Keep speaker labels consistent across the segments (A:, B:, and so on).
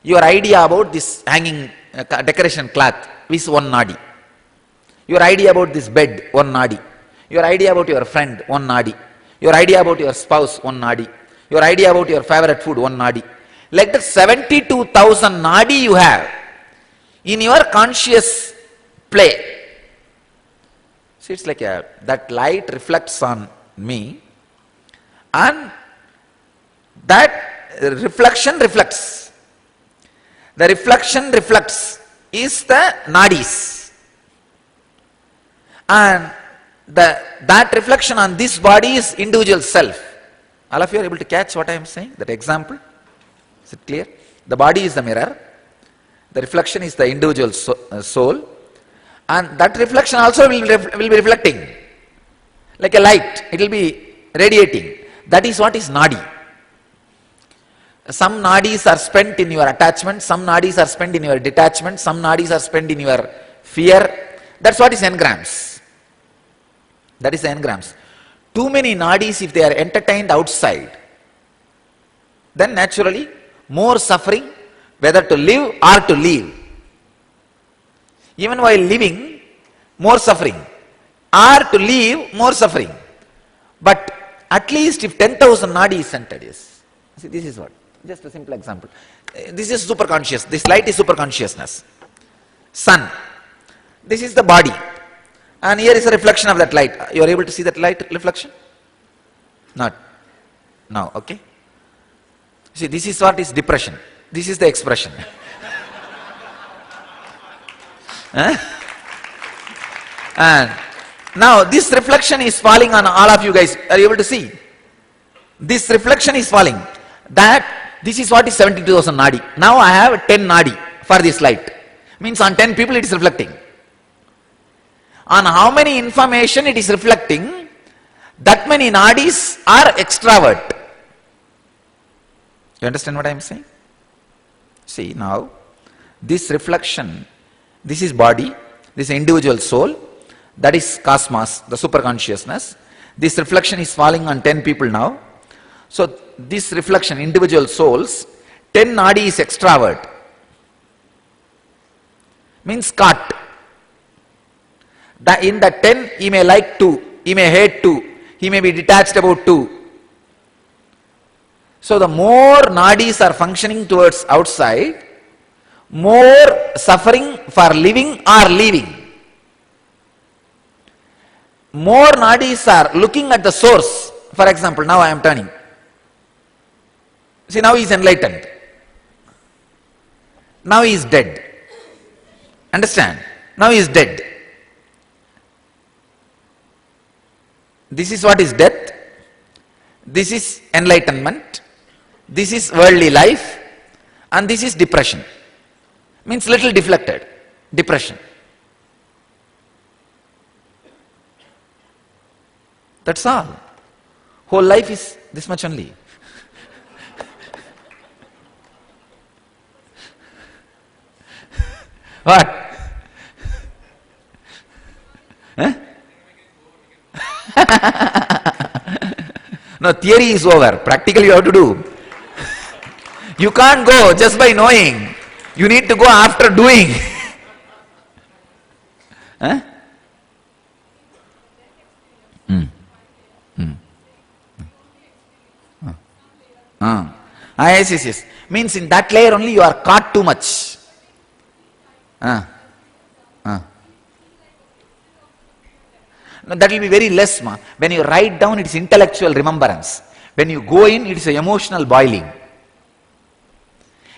A: Your idea about this hanging decoration cloth is one nadi. Your idea about this bed, one nadi. Your idea about your friend, one nadi. Your idea about your spouse, one nadi. Your idea about your favorite food, one nadi. Like the 72,000 nadi you have in your conscious play. See, it's like that light reflects on me, and that reflection reflects. The reflection reflects is the nadis. And that reflection on this body is individual self. All of you are able to catch what I am saying? That example? Is it clear? The body is the mirror. The reflection is the individual soul. And that reflection also will be reflecting. Like a light, it will be radiating. That is what is nadi. Some nadis are spent in your attachment, some nadis are spent in your detachment, some nadis are spent in your fear. That's what is engrams. That is engrams. Too many nadis, if they are entertained outside, then naturally more suffering, whether to live or to leave. Even while living, more suffering, or to leave, more suffering. But at least if 10,000 nadi is centered, yes. See, this is what, just a simple example. This is superconscious, this light is superconsciousness. Sun, this is the body, and here is a reflection of that light. You are able to see that light reflection? Not. Now, okay? See, this is what is depression. This is the expression. And now this reflection is falling on all of you guys. Are you able to see? This reflection is falling. This is what is 72,000 nadi. Now I have 10 nadi for this light. Means on 10 people it is reflecting. On how many information it is reflecting, that many nadis are extravert. You understand what I am saying? See, now this reflection, this is body, this is individual soul, that is cosmos, the superconsciousness. This reflection is falling on 10 people now. So this reflection, individual souls, 10 nadi is extravert. Means caught. In the 10, he may like 2, he may hate 2, he may be detached about 2. So the more nadis are functioning towards outside, more suffering for living or leaving. More nadis are looking at the source. For example, now I am turning. See, now he is enlightened. Now he is dead. Understand? Now he is dead. This is what is death. This is enlightenment. This is worldly life. And this is depression. Means little deflected. Depression. That's all. Whole life is this much only. What? Huh? No, theory is over. Practically you have to do. You can't go just by knowing. You need to go after doing. Huh? Yes. Means in that layer only you are caught too much. No, that will be very less. When you write down, it is intellectual remembrance. When you go in, it is an emotional boiling.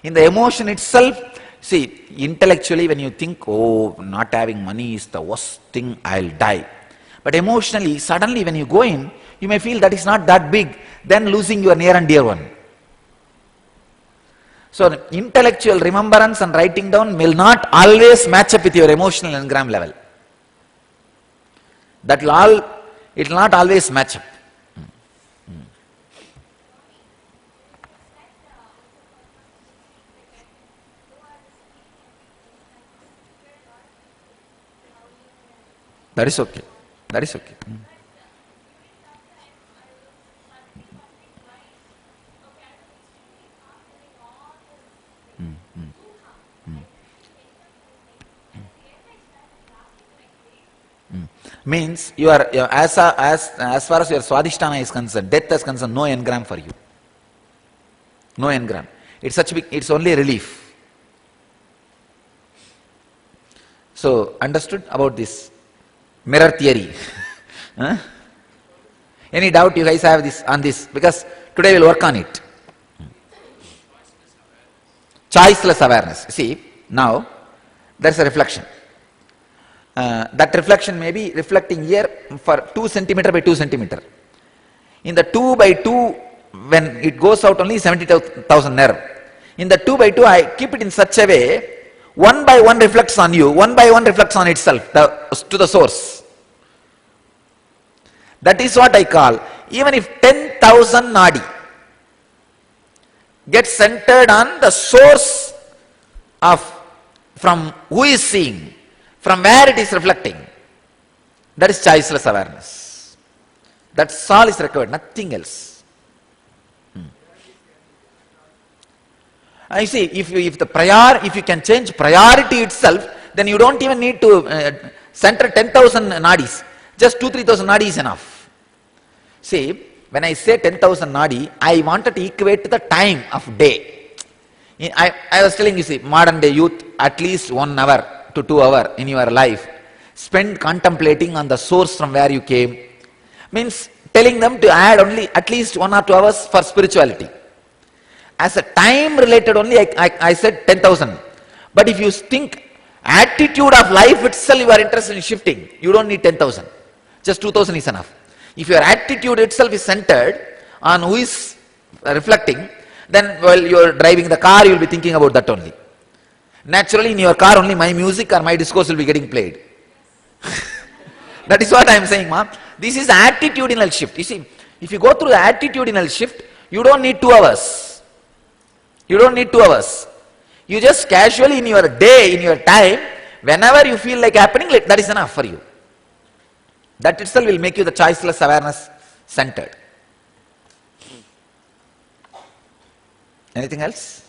A: In the emotion itself, see, intellectually when you think, oh, not having money is the worst thing, I'll die. But emotionally, suddenly when you go in, you may feel that is not that big, then losing your near and dear one. So intellectual remembrance and writing down will not always match up with your emotional engram level. It will not always match up. That is okay. That is okay. Means as far as your swadhisthana is concerned, death is concerned, no engram for you. No engram. It's only a relief. So, understood about this mirror theory? Huh? Any doubt you guys have on this? Because today we'll work on it. Choiceless awareness. See, now there's a reflection. That reflection may be reflecting here for 2 centimeter by 2 centimeter. In the 2 by 2, when it goes out only 70,000 nerve. In the 2 by 2, I keep it in such a way, 1 by 1 reflects on you, 1 by 1 reflects on itself, to the source. That is what I call, even if 10,000 nadi gets centered on the source from who is seeing, from where it is reflecting, that is choiceless awareness. That's all is required, nothing else. I see, if you can change priority itself, then you don't even need to center 10,000 nadis. Just 2,000-3,000 nadi is enough. See, when I say 10,000 nadi, I wanted to equate to the time of day. I was telling you, see, modern day youth, at least 1 hour to 2 hours in your life, spend contemplating on the source from where you came. Means telling them to add only at least 1 or 2 hours for spirituality. As a time related only, I said 10,000. But if you think attitude of life itself you are interested in shifting, you don't need 10,000. Just 2,000 is enough. If your attitude itself is centered on who is reflecting, then while you are driving the car, you will be thinking about that only. Naturally, in your car only my music or my discourse will be getting played. That is what I am saying, ma'am. This is attitudinal shift. You see, if you go through the attitudinal shift, you don't need 2 hours. You don't need 2 hours. You just casually in your day, in your time, whenever you feel like happening, that is enough for you. That itself will make you the choiceless awareness centered. Anything else?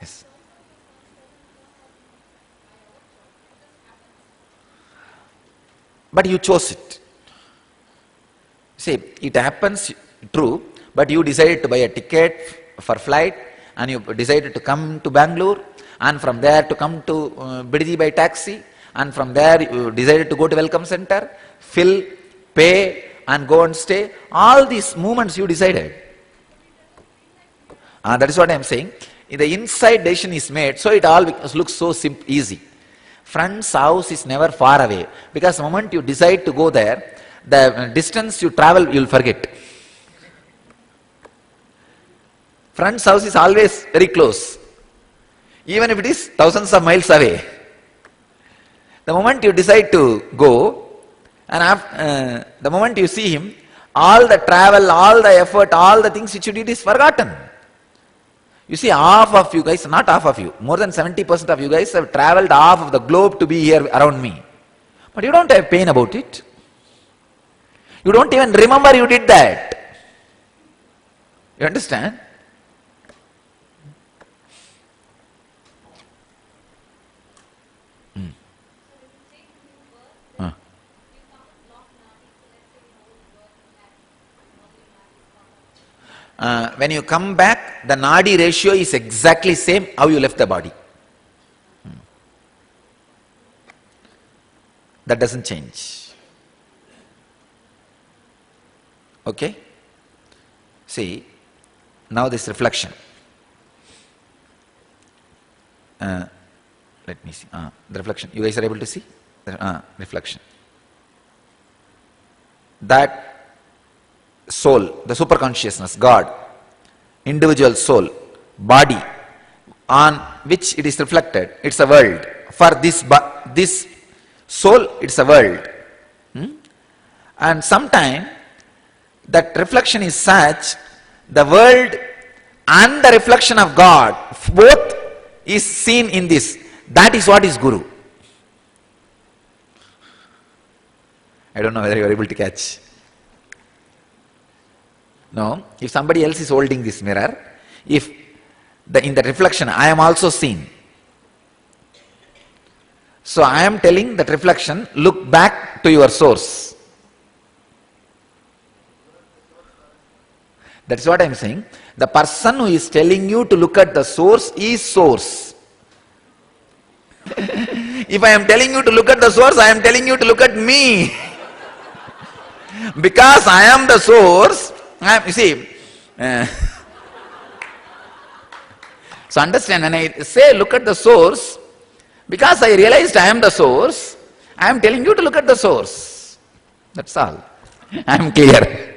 A: Yes. But you chose it. See, it happens, true, but you decided to buy a ticket for flight and you decided to come to Bangalore and from there to come to Bidiji by taxi and from there you decided to go to Welcome Center, fill, pay and go and stay. All these movements you decided. That is what I am saying. The inside decision is made, so it all looks so simple, easy. Friend's house is never far away because the moment you decide to go there, the distance you travel, you will forget. Friend's house is always very close, even if it is thousands of miles away. The moment you decide to go, and the moment you see him, all the travel, all the effort, all the things which you did is forgotten. You see, half of you guys, not half of you, more than 70% of you guys have traveled half of the globe to be here around me. But you don't have pain about it. You don't even remember you did that. You understand? When you come back, the nadi ratio is exactly same how you left the body. That doesn't change. Okay? See, now this reflection. Let me see. The reflection. You guys are able to see? Reflection. That soul, the superconsciousness, God, individual soul, body, on which it is reflected, it's a world. For this soul, it's a world. And sometime that reflection is such, the world and the reflection of God, both is seen in this. That is what is Guru. I don't know whether you are able to catch. No, if somebody else is holding this mirror, if In the reflection, I am also seen. So I am telling that reflection, look back to your source. That's what I am saying. The person who is telling you to look at the source is source. If I am telling you to look at the source, I am telling you to look at me. Because I am the source, you see. So understand, when I say look at the source, because I realized I am the source, I am telling you to look at the source. That's all. I am clear.